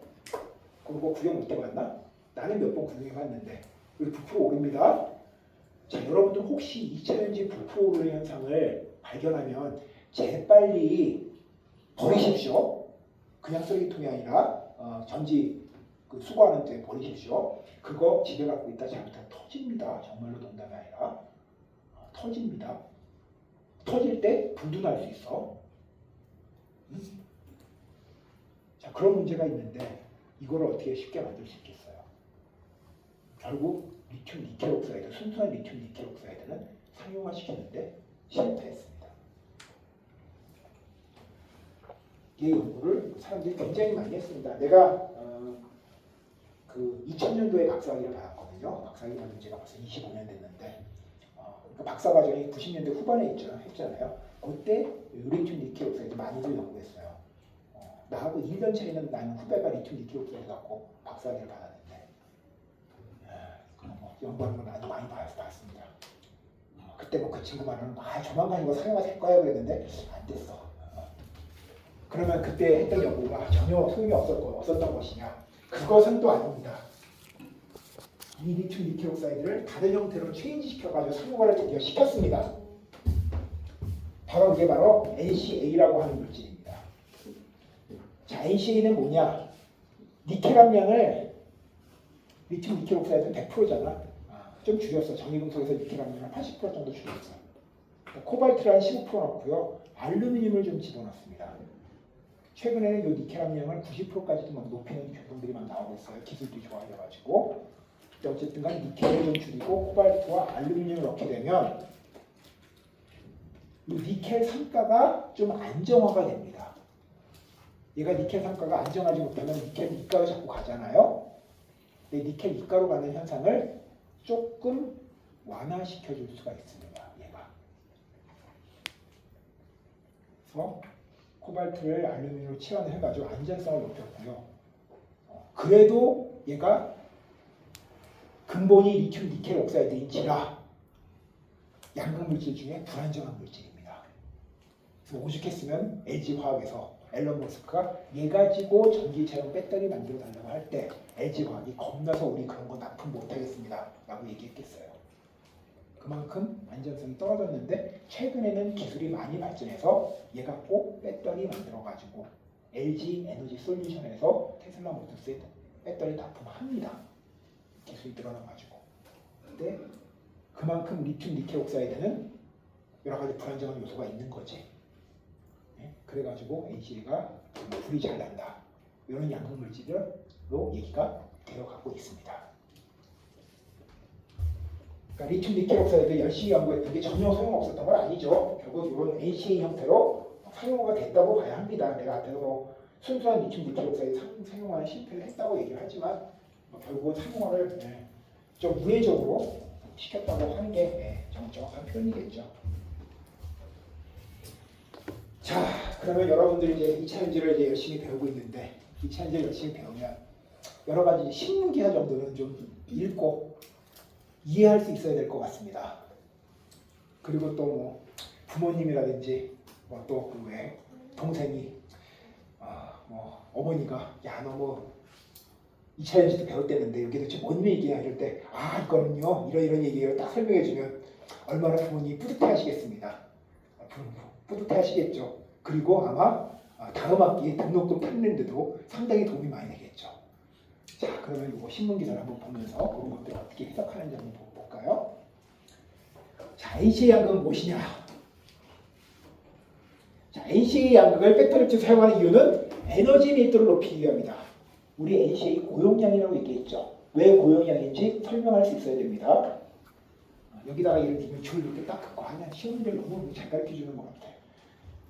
그거 구경 못 해봤나? 나는 몇 번 구경해봤는데 여기 부풀어 오릅니다. 자, 여러분들 혹시 2차 전지 부풀어 오르는 현상을 발견하면 재빨리 버리십시오. 그냥 쓰레기통이 아니라 전지 그 수거하는 데 버리십시오. 그거 집에 갖고 있다 잘못하면 터집니다. 정말로 농담이 아니라 터집니다. 터질 때 불도 날 수 있어. 자, 그런 문제가 있는데 이걸 어떻게 쉽게 만들 수 있겠어요? 결국 리튬 니켈 옥사이드, 순수한 리튬 니켈 옥사이드는 상용화시키는데 실패했습니다. 이 연구를 사람들이 굉장히 많이 했습니다. 내가 그 2000년도에 박사학위를 받았거든요. 박사학위 받은 지가 벌써 25년 됐는데 그 박사 과정이 90년대 후반에 했잖아요. 그때 리튬 니켈 옥사이드 많이들 연구했어요. 나하고 1년 차이는 나는 후배가 리튬 니켈 옥사이드 갖고 박사학위를 받았는데 그런 거 연구하는 걸 나도 많이 봤습니다. 그때 뭐 그 친구 말은 조만간 이거 사용화 될 거야 그랬는데 안 됐어. 그러면 그때 했던 연구가 전혀 소용이 없었던 것이냐? 그것은 또 아닙니다. 이 리튬 니켈 옥사이드를 다른 형태로 체인지 시켜가지고 상용화를 드디어 시켰습니다. 바로 이게 바로 NCA라고 하는 물질입니다. 자, NCA는 뭐냐? 니켈 함량을 리튬 니켈 옥사이드는 100%잖아. 좀 줄였어. 정리금속에서 니켈 함량을 80% 정도 줄였어. 코발트를 한 15% 넣고요. 알루미늄을 좀 집어넣습니다. 최근에는 이 니켈 함량을 90%까지도 막 높이는 제품들이 막 나오고 있어요. 기술들이 좋아져가지고. 어쨌든 간 니켈을 좀 줄이고 코발트와 알루미늄을 넣게 되면 이 니켈 산가가 좀 안정화가 됩니다. 얘가 니켈 산가가 안정하지 못하면 니켈 이가로 자꾸 가잖아요. 근데 니켈 이가로 가는 현상을 조금 완화시켜 줄 수가 있습니다. 얘가. 그래서 코발트를 알루미늄으로 치환해가지고 안전성을 높였고요. 그래도 얘가 근본이 리튬 니켈 옥사이드인지라 양극 물질 중에 불안정한 물질입니다. 그래서 오죽했으면 LG화학에서 앨런 머스크가 얘 가지고 전기차용 배터리 만들어 달라고 할 때 LG화학이 겁나서 우리 그런 거 납품 못하겠습니다 라고 얘기했겠어요. 그만큼 안전성이 떨어졌는데 최근에는 기술이 많이 발전해서 얘 갖고 배터리 만들어가지고 LG 에너지 솔루션에서 테슬라 모터스에 배터리 납품합니다. 기술이 늘어나가지고. 근데 그만큼 리튬 니켈 옥사이드는 여러 가지 불안정한 요소가 있는 거지. 네? 그래가지고 NCA가 불이 잘 난다. 이런 양극 물질로 얘기가 되어가고 있습니다. 그러니까 리튬 니켈 옥사이드 열심히 연구했던 게 전혀 소용없었던 건 아니죠. 결국 이런 NCA 형태로 상용화가 됐다고 봐야 합니다. 내가 앞에서 순수한 리튬 니켈 옥사이드 상용화에 실패를 했다고 얘기를 하지만 결국은 상용화를 좀 우회적으로 시켰다고 하는 게 정확한 표현이겠죠. 자, 그러면 여러분들이 이제 2차 전지를 이제 열심히 배우고 있는데 2차 전지를 열심히 배우면 여러 가지 신문 기사 정도는 좀 읽고 이해할 수 있어야 될 것 같습니다. 그리고 또 뭐 부모님이라든지 뭐 또 그 외에 동생이 뭐 어머니가 야 너 뭐 2차 전지도 배웠대는데 이게 도대체 뭔 얘기야 이럴 때 이거는요 이런 얘기를 딱 설명해 주면 얼마나 부모님이 뿌듯해 하시겠습니다. 뿌듯해 하시겠죠. 그리고 아마 다음 학기에 등록금 탔는데도 상당히 도움이 많이 되겠죠. 자, 그러면 이거 신문 기사를 한번 보면서 그런 것들 어떻게 해석하는지 한번 볼까요? 자, NCA 양극은 무엇이냐? 자, NCA 양극을 배터리에 사용하는 이유는 에너지 밀도를 높이기 위함이다. 우리 NCA 고용량이라고 얘기했죠. 왜 고용량인지 설명할 수 있어야 됩니다. 여기다가 예를 들면 줄 이렇게 딱 긋고 하면 시험들 너무 잘 가르쳐 주는 것 같아요.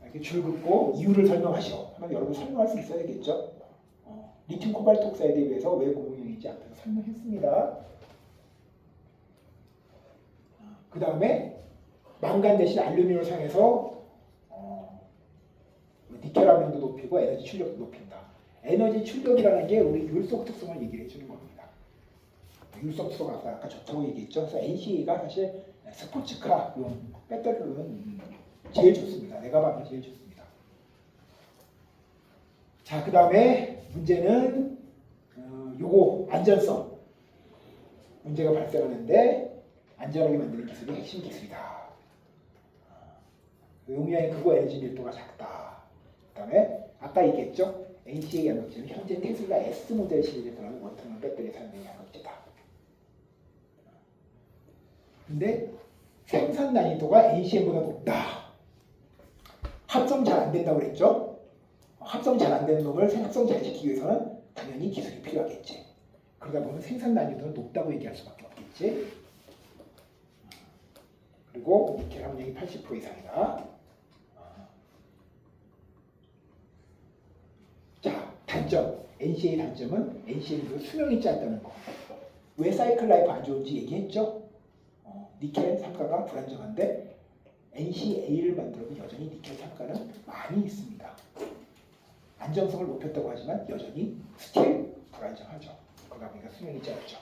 이렇게 줄 긋고 이유를 설명하시오 하면 여러분 설명할 수 있어야겠죠. 리튬 코발트 옥사이드에 비해서 왜 고용량인지 앞에서 설명했습니다. 그 다음에 망간 대신 알루미늄을 사용해서 니켈 함량도 높이고 에너지 출력도 높인다. 에너지 출력이라는 게 우리 율속 특성을 얘기해 주는 겁니다. 율속 특성 아까 좋다고 얘기했죠. 그래서 NCA가 사실 스포츠카 배터리로는 제일 좋습니다. 내가 봐도 제일 좋습니다. 자, 그 다음에 문제는 요거 안전성 문제가 발생하는데 안전하게 만드는 기술이 핵심 기술이다. 용량의 극고 에너지 밀도가 작다. 그 다음에 아까 얘기했죠. NCA 양극재는 현재 테슬라 S 모델 시리즈에 들어가는 원통형 배터리 사용된 양극재다. 근데 생산 난이도가 NCM보다 높다. 합성 잘 안 된다고 그랬죠. 합성 잘 안 되는 놈을 합성 잘 시키기 위해서는 당연히 기술이 필요하겠지. 그러다 보면 생산 난이도는 높다고 얘기할 수밖에 없겠지. 그리고 니켈 함량이 80% 이상이다. 자, 단점. NCA 단점은 NCA도 수명이 짧다는 거. 왜 사이클 라이프 안 좋은지 얘기했죠? 니켈 상가가 불안정한데 NCA를 만들어도 여전히 니켈 상가는 많이 있습니다. 안정성을 높였다고 하지만 여전히 스틸 불안정하죠. 그러다 보니까 수명이 짧죠.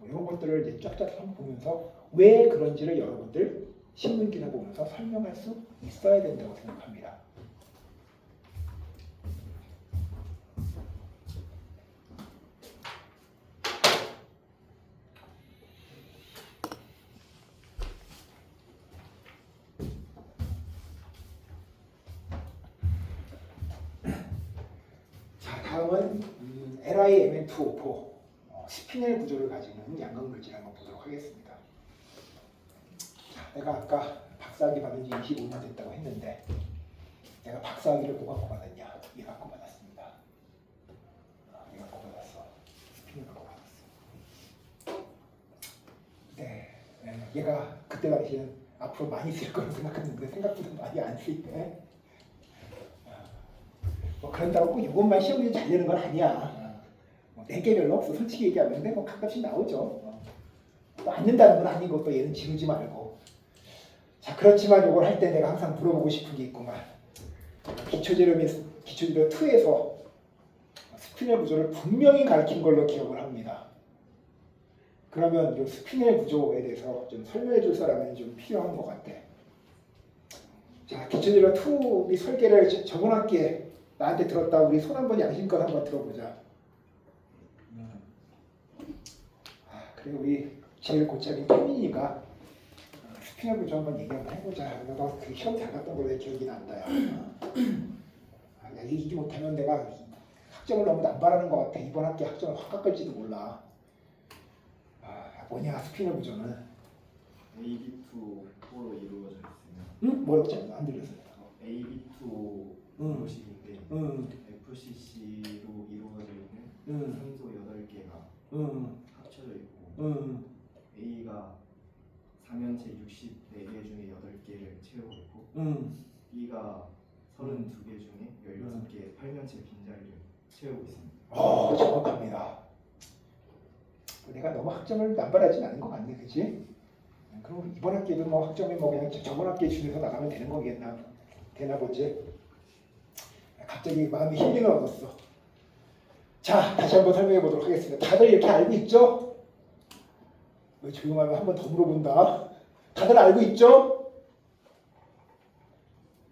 이런 것들을 이제 쫙쫙 한번 보면서 왜 그런지를 여러분들 신문 기사 보면서 설명할 수 있어야 된다고 생각합니다. 자, 다음은 LiMN2O4 스피넬 구조를 가지고 있는 양극물질 한번 보도록 하겠습니다. 자, 내가 아까 박사학위 받은 지 25년 됐다고 했는데 내가 박사학위를 뭐 갖고 받았냐? 얘 갖고 받았습니다. 얘 갖고 받았어. 스피넬 갖고 받았어. 네, 얘가 그때 당시에는 앞으로 많이 쓸 거라고 생각했는데 생각보다 많이 안 쓰이네. 뭐 그런다고 꼭 이것만 시험이 잘 되는 건 아니야. 내게 별로 없어. 솔직히 얘기하면 근데 뭐 가끔씩 나오죠. 또 안 된다는 건 아니고 또 얘는 지르지 말고. 자, 그렇지만 이걸 할 때 내가 항상 물어보고 싶은 게 있구만. 기초재료 2에서 스피넬 구조를 분명히 가르친 걸로 기억을 합니다. 그러면 이 스피넬 구조에 대해서 좀 설명해 줄 사람이 좀 필요한 것 같아. 자, 기초재료 2 우리 설계를 저번 학기에 나한테 들었다. 우리 손 한번 양심껏 한번 들어보자. 그리고 우리 제일 고참인 태민이가 스피넬 구조 한번 얘기 한번 해보자. 너 그 시험 잘 갔던 걸로 기억이 난다. 야, 얘기 못하면 내가 학점을 너무 남발하는 것 같아. 이번 학기 학점을 확 깎을지도 몰라. 뭐냐 스피넬 구조는 AB2O로 이루어져 있으면 응? 뭐라고 했지? 안 들렸어요. AB2O 방식인데 FCC로 이루어져 있는 산소 8개가 합쳐져 있고 A가 3연체 64개 중에 8개를 채우고 있고 B가 32개 중에 16개 8연체 빈자리를 채우고 있습니다. 정확합니다. 내가 너무 학점을 남발하진 않은 것 같네, 그치? 그럼 이번 학기도 뭐 학점이 뭐 그냥 저번 학기 준에서 나가면 되는 거겠나? 되나 보지? 갑자기 마음이 힐링을 얻었어. 자, 다시 한번 설명해 보도록 하겠습니다. 다들 이렇게 알고 있죠? 왜 조용하면 한 번 더 물어본다. 다들 알고 있죠?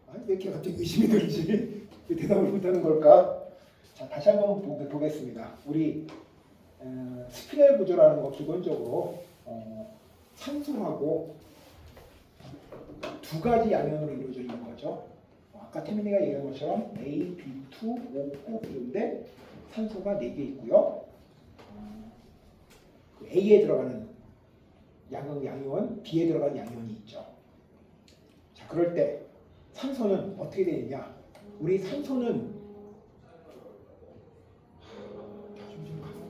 아니, 왜 이렇게 갑자기 의심이 들지? 왜 대답을 못하는 걸까? 자, 다시 한번 보겠습니다. 우리 스피넬 구조라는 거 기본적으로 산소하고 두 가지 양면으로 이루어져 있는 거죠. 아까 태민이가 얘기한 것처럼 A, B2, O, O인데 산소가 4개 있고요. A에 들어가는 양이온, B에 들어가는 양이온이 있죠. 자, 그럴 때 산소는 어떻게 되느냐? 우리 산소는 좀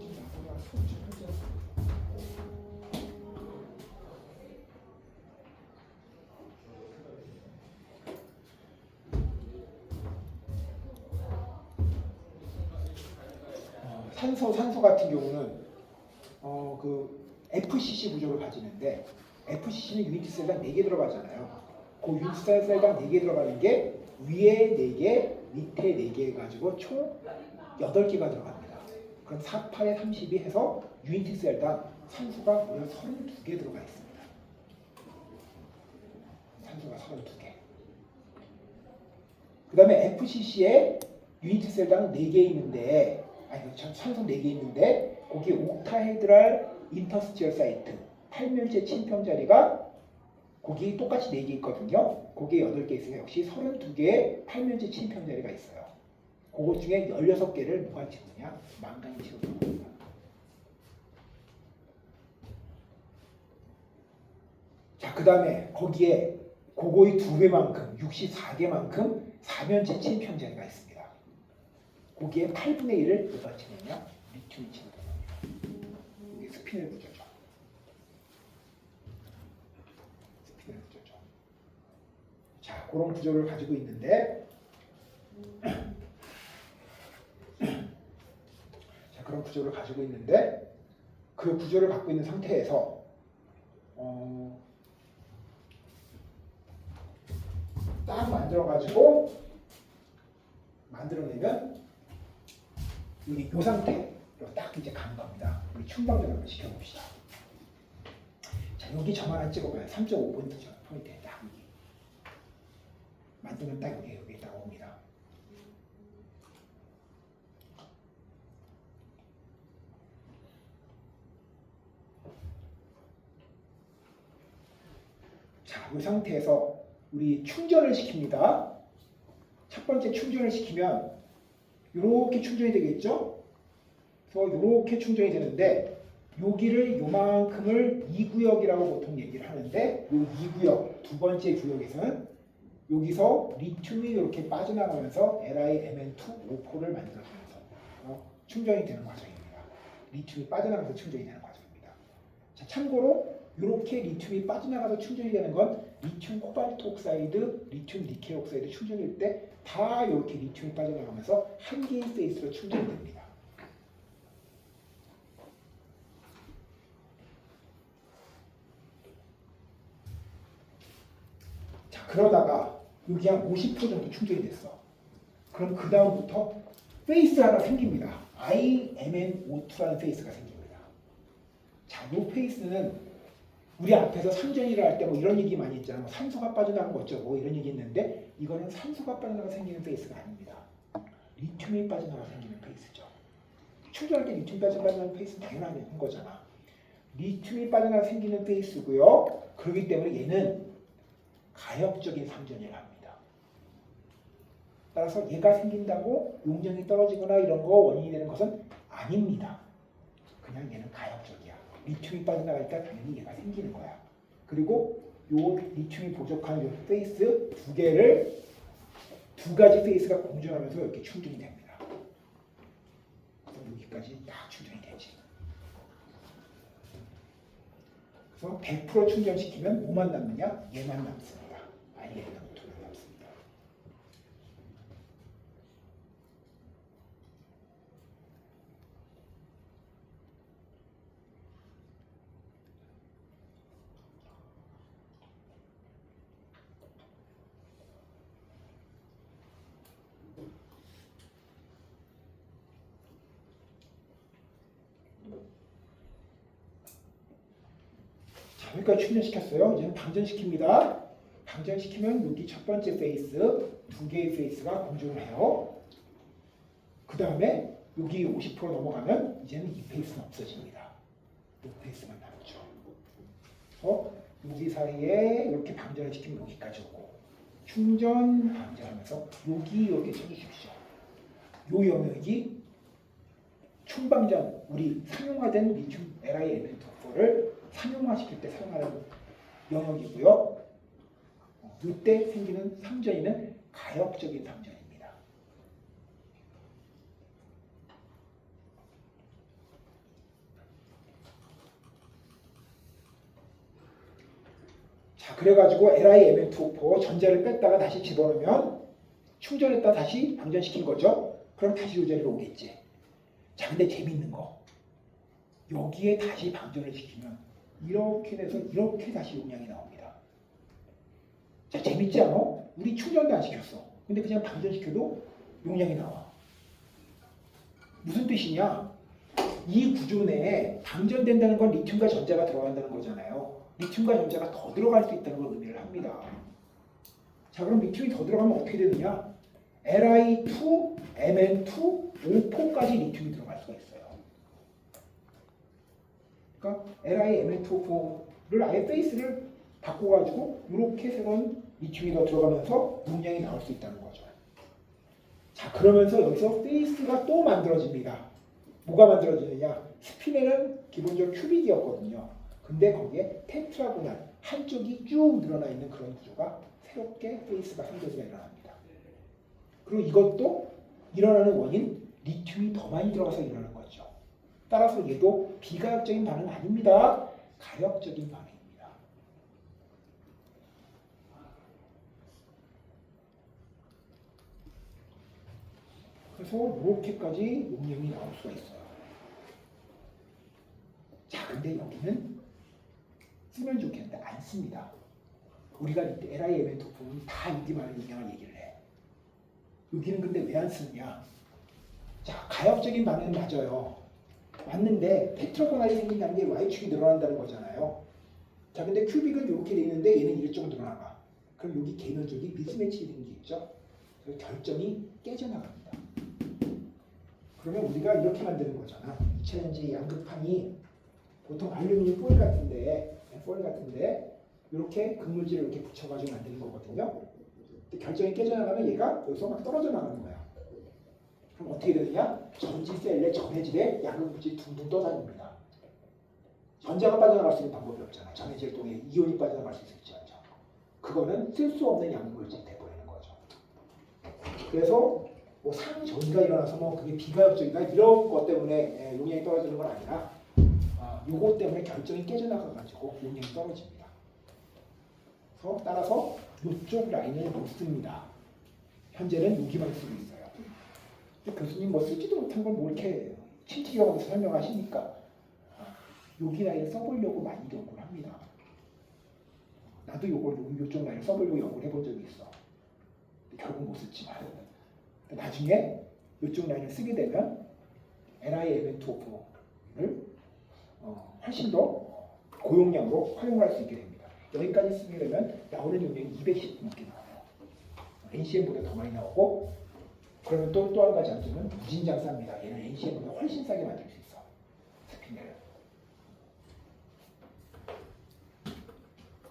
산소 같은 경우는 그 FCC 구조를 가지는데 FCC는 유니트 셀당 4개 들어가잖아요. 그 유니트 셀당 4개 들어가는 게 위에 4개, 밑에 4개 가지고 총 8개가 들어갑니다. 그럼 4, 8에 32 해서 유니트 셀당 산소가 무려 32개 들어가 있습니다. 산소가 32개. 그 다음에 FCC에 유니트 셀당 4개 있는데, 산소 4개 있는데, 거기에 옥타헤드랄 인터스티얼 사이트, 8면체 침평 자리가 거기 똑같이 4개 있거든요. 거기에 8개 있으면 역시 32개의 8면체 침평 자리가 있어요. 그것 중에 16개를 누가 채우느냐? 망간이 채우는 겁니다. 자, 그 다음에 거기에 그거의 2배만큼, 64개만큼 4면체 침평 자리가 있습니다. 거기에 8분의 1을 누가 채우느냐? 리튬이 채우는 겁니다. 이게 스피넬 구조죠. 스피넬 구조죠. 자, 그런 구조를 가지고 있는데, 그런 구조를 가지고 있는데, 그 구조를 갖고 있는 상태에서 딱 만들어내면 우리 요 상태로 딱 이제 가는 겁니다. 우리 춘방전 한번 시켜봅시다. 자, 여기 점 하나 찍어봐요. 3.5포인트 포인트에 딱 여기 만들면 딱 여기 딱 옵니다. 자, 이 상태에서 우리 충전을 시킵니다. 첫 번째 충전을 시키면 이렇게 충전이 되겠죠? 그래서 이렇게 충전이 되는데 여기를 요만큼을 2구역이라고 보통 얘기를 하는데 이 2구역, 두 번째 구역에서는 여기서 리튬이 이렇게 빠져나가면서 LiMn2O4를 만들어주면서 충전이 되는 과정입니다. 리튬이 빠져나가면서 충전이 되는 과정입니다. 자, 참고로 이렇게 리튬이 빠져나가서 충전이 되는 건 리튬 코발트 옥사이드, 리튬 니켈 옥사이드 충전일 때 다 이렇게 리튬이 빠져나가면서 한 개의 페이스로 충전이 됩니다. 자, 그러다가 여기 한 50% 정도 충전이 됐어. 그럼 그 다음부터 페이스 하나 생깁니다. IMnO2라는 페이스가 생깁니다. 자, 이 페이스는 우리 앞에서 상전이를 할 때 뭐 이런 얘기 많이 했잖아요. 산소가 빠져나간 거 어쩌고 이런 얘기 했는데 이거는 산소가 빠져나가 생기는 페이스가 아닙니다. 리튬이 빠져나가 생기는 페이스죠. 충전할 때 리튬 빠져나가는 페이스는 당연한 거잖아. 리튬이 빠져나가 생기는 페이스고요. 그렇기 때문에 얘는 가역적인 상전을 합니다. 따라서 얘가 생긴다고 용량이 떨어지거나 이런 거 원인이 되는 것은 아닙니다. 그냥 얘는 가역적이야. 리튬이 빠져나가니까 당연히 얘가 생기는 거야. 그리고 요 리튬이 부족한 요 페이스 두 개를 두 가지 페이스가 공존하면서 이렇게 충전이 됩니다. 그래서 여기까지 다 충전이 되지. 그래서 100% 충전시키면 뭐만 남느냐? 얘만 남습니다. IMnO2만 남습니다. 여기까지 충전시켰어요. 이제는 방전시킵니다. 방전시키면 여기 첫 번째 페이스, 두 개의 페이스가 공존을 해요. 그 다음에 여기 50% 넘어가면 이제는 이 페이스는 없어집니다. 이 페이스만 남죠. 여기 사이에 이렇게 방전을 시키면 여기까지 오고 충전, 방전하면서 여기 이렇게 쳐주십시오. 이 영역이 충방전, 우리 상용화된 리튬 LiMn2O4를 상용화시킬 때 사용하는 영역이고요. 이때 생기는 상전이는 가역적인 상전입니다. 자, 그래가지고 LiMn2O4 전자를 뺐다가 다시 집어넣으면 충전했다 다시 방전시킨 거죠. 그럼 다시 이 자리로 오겠지. 자, 근데 재밌는 거. 여기에 다시 방전을 시키면 이렇게 돼서 이렇게 다시 용량이 나옵니다. 자, 재밌지 않아? 우리 충전도 안 시켰어. 근데 그냥 방전시켜도 용량이 나와. 무슨 뜻이냐? 이 구조 내에 방전된다는 건 리튬과 전자가 들어간다는 거잖아요. 리튬과 전자가 더 들어갈 수 있다는 걸 의미를 합니다. 자, 그럼 리튬이 더 들어가면 어떻게 되느냐? Li2, Mn2, O4까지 리튬이 들어갈 수가 있어요. 그러니까 Li, Mn2, O4를 아예 페이스를 바꿔가지고 이렇게 새로운 리튬이 더 들어가면서 용량이 나올 수 있다는 거죠. 자, 그러면서 여기서 페이스가 또 만들어집니다. 뭐가 만들어지느냐? 스핀에는 기본적으로 큐빅이었거든요. 근데 거기에 테트라고날 한쪽이 쭉 늘어나 있는 그런 구조가 새롭게 페이스가 생겨지가 일어납니다. 그리고 이것도 일어나는 원인 리튬이 더 많이 들어가서 일어나는 거죠. 따라서 얘도 비가역적인 반응 아닙니다. 가역적인 반응입니다. 그래서 이렇게까지 용량이 나올 수가 있어요. 자, 근데 여기는 쓰면 좋겠는데 안 씁니다. 우리가 이때 LIMN 부분은 다 이기만한 용량을 얘기를 해. 여기는 근데 왜 안 쓰느냐? 자, 가역적인 반응은 맞아요. 맞는데 테트라고날이 생긴다는 게 Y축이 늘어난다는 거잖아요. 자, 근데 큐빅은 이렇게 돼 있는데 얘는 이쪽으로 늘어나가. 그럼 여기 계면 쪽이 미스매치 되는 게 있죠. 그래서 결정이 깨져나갑니다. 그러면 우리가 이렇게 만드는 거잖아. 2차전지 양극판이 보통 알루미늄 포일 같은데 이렇게 극물질을 이렇게 붙여가지고 만드는 거거든요. 근데 결정이 깨져나가면 얘가 여기서 막 떨어져 나가는 거야. 그럼 어떻게 되느냐? 전지셀의 전해질에 양극물질이 둥둥 떠다닙니다. 전자가 빠져나갈 수 있는 방법이 없잖아. 전해질 통해 이온이 빠져나갈 수 있지 않죠. 그거는 쓸 수 없는 양극물질이 돼버리는 거죠. 그래서 뭐 상전이가 일어나서 뭐 그게 비가역적이다 이런 것 때문에 용량이 떨어지는 건 아니라 요거 때문에 결정이 깨져나가가지고 용량이 떨어집니다. 그래서 따라서 이쪽 라인을 못 씁니다. 현재는 여기만 쓰고 있어요. 교수님 뭐 쓰지도 못한 걸 뭐 이렇게 친티경하면서 설명하시니까 여기 라인을 써보려고 많이 연구를 합니다. 나도 요쪽 라인을 써보려고 연구를 해본 적이 있어. 결국 못 썼지만 나중에 이쪽 라인을 쓰게 되면 LiMn2O4를 훨씬 더 고용량으로 활용할 수 있게 됩니다. 여기까지 쓰게 되면 나오는 용량이 210 넘게 나와요. NCM보다 더 많이 나오고 그러면 또 한 가지 장점은 무진장 쌉니다. 얘는 NCM보다 훨씬 싸게 만들 수 있어. 스피너를.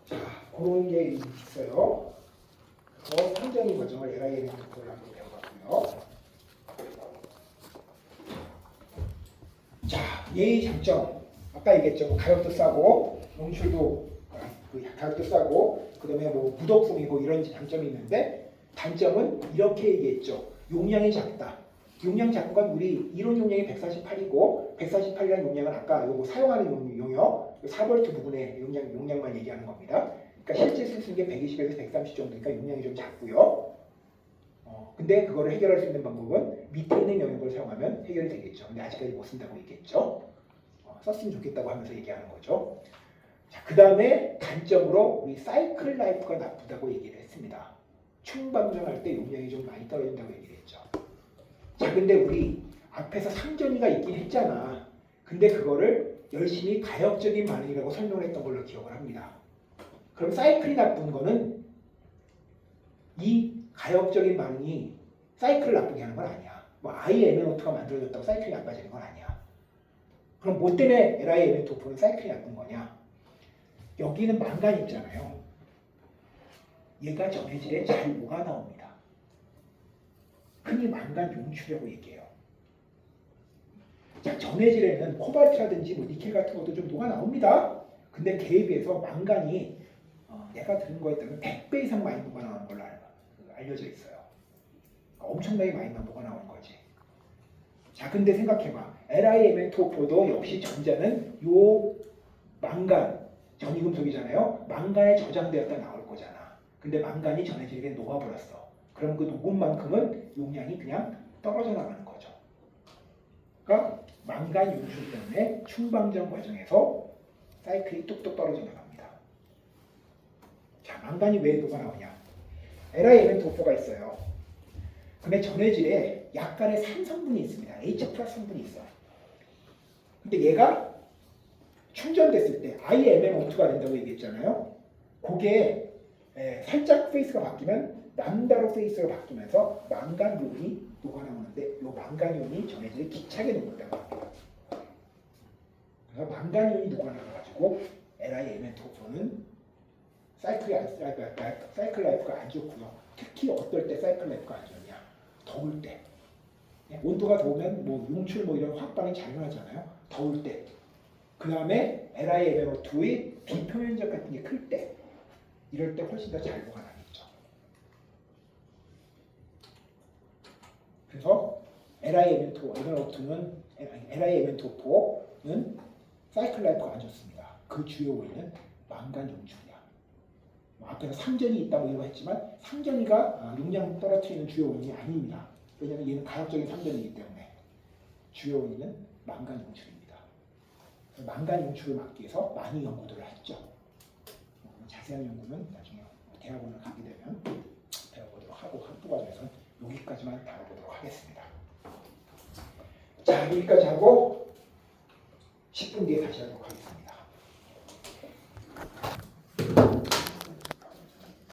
자, 그런 게 있어요. 그래서 상정의 과정을 LiMn2O4를 한번 배워봤고요. 자, 얘의 장점. 아까 얘기했죠. 가격도 싸고 농출도 가격도 싸고 그다음에 뭐 무독품이고 이런 장점이 있는데 단점은 이렇게 얘기했죠. 용량이 작다. 용량 작은 건 우리 이론 용량이 148이고 148이라는 용량은 아까 요거 사용하는 용역 4V 부분의 용량만 얘기하는 겁니다. 그러니까 실제 쓸 수 있는 게 120에서 130 정도니까 용량이 좀 작고요. 근데 그거를 해결할 수 있는 방법은 밑에 있는 영역을 사용하면 해결이 되겠죠. 근데 아직까지 못 쓴다고 얘기했죠. 썼으면 좋겠다고 하면서 얘기하는 거죠. 자, 그 다음에 단점으로 우리 사이클 라이프가 나쁘다고 얘기를 했습니다. 충방전할 때 용량이 좀 많이 떨어진다고 얘기를 했죠. 자, 근데 우리 앞에서 상전이가 있긴 했잖아. 근데 그거를 열심히 가역적인 반응이라고 설명을 했던 걸로 기억을 합니다. 그럼 사이클이 나쁜 거는 이 가역적인 반응이 사이클을 나쁘게 하는 건 아니야. 뭐 IMNO2가 만들어졌다고 사이클이 나빠지는 건 아니야. 그럼 뭐 때문에 LiMn2O4는 사이클이 나쁜 거냐? 여기는 망간 있잖아요. 얘가 전해질에 잘 녹아 나옵니다. 흔히 망간 용출이라고 얘기해요. 자, 전해질에는 코발트라든지 뭐 니켈 같은 것도 좀 녹아 나옵니다. 근데 걔에 비해서 망간이 내가 들은 거에 따르면 100배 이상 많이 녹아 나오는 걸로 알려져 있어요. 엄청나게 많이 녹아 나오는 거지. 자, 근데 생각해봐. LiMn2O4도 역시 전자는 요 망간, 전이금속이잖아요. 망간에 저장되었다 나올 거잖아. 근데 망간이 전해질에 녹아버렸어. 그럼 그 녹음만큼은 용량이 그냥 떨어져 나가는 거죠. 그러니까 망간 용출 때문에 충방전 과정에서 사이클이 뚝뚝 떨어져 나갑니다. 자, 망간이 왜 녹아 나오냐? LiMn2O4가 있어요. 근데 전해질에 약간의 산성분이 있습니다. H 플러스 성분이 있어요. 근데 얘가 충전됐을 때 IMnO2가 된다고 얘기했잖아요. 그게 살짝 페이스가 바뀌면 남다로 페이스가 바뀌면서 망간이온이 녹아나오는데 이 망간이온이 전해질에 기차게 녹는다고 합니다. 그래서 망간이온이 녹아나가지고 LiMn2O4는 사이클 라이프가 안 좋고요. 특히 어떨 때 사이클 라이프가 안 좋냐? 더울 때. 온도가 더우면 뭐 용출 뭐 이런 화학 반응이 잘 일어나잖아요. 더울 때. 그 다음에 LiMnO2의 비표면적 같은 게 클 때. 이럴 때 훨씬 더 잘 녹아나겠죠. 그래서 LiMnO4는 사이클 라이프가 안 좋습니다. 그 주요 원인은 망간 용출이야. 앞에서 상전이 있다고 이거 했지만 상전이가 용량 떨어뜨리는 주요 원인이 아닙니다. 왜냐하면 얘는 가역적인 상전이기 때문에 주요 원인은 망간 용출입니다. 망간 용출을 막기 위해서 많이 연구들을 했죠. 자세한 연구는 나중에 대학원을 가게 되면 배워보도록 하고 학부 과정에서는 여기까지만 다뤄보도록 하겠습니다. 자, 여기까지 하고 10분 뒤에 다시 하도록 하겠습니다.